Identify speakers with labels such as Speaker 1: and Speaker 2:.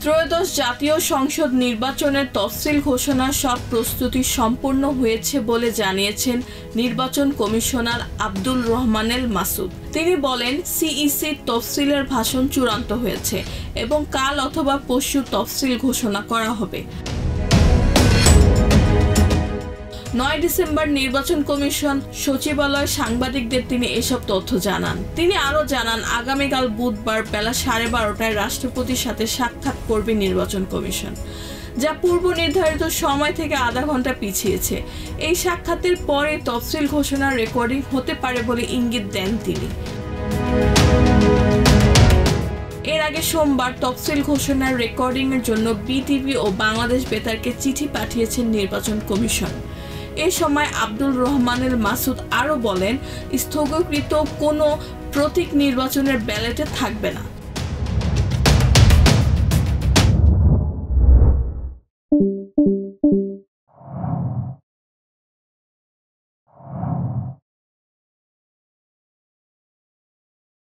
Speaker 1: ত্রয়োদশ জাতীয় সংসদ নির্বাচনের তফসিল ঘোষণার সব প্রস্তুতি সম্পন্ন হয়েছে বলে জানিয়েছেন নির্বাচন কমিশনার আব্দুল রহমানেল মাসুদ। তিনি বলেন, সিইসির তফসিলের ভাষণ চূড়ান্ত হয়েছে এবং কাল অথবা পরশু তফসিল ঘোষণা করা হবে। 9 ডিসেম্বর নির্বাচন কমিশন সচিবালয় সাংবাদিকদের তিনি এসব তথ্য জানান। তিনি আরও জানান, আগামীকাল বুধবার বেলা 12:30টায় রাষ্ট্রপতির সাথে সাক্ষাৎ করবে নির্বাচন কমিশন, যা পূর্ব নির্ধারিত সময় থেকে আধা ঘন্টা পিছিয়েছে। এই সাক্ষাতের পরে তফসিল ঘোষণার রেকর্ডিং হতে পারে বলে ইঙ্গিত দেন তিনি। এর আগে সোমবার তফসিল ঘোষণার রেকর্ডিংয়ের জন্য বিটিভি ও বাংলাদেশ বেতারকে চিঠি পাঠিয়েছেন নির্বাচন কমিশন। এ সময় আব্দুল রহমানেল মাসুদ আরও বলেন, স্থগিতকৃত কোনো প্রতীক নির্বাচনের ব্যালটে থাকবে না।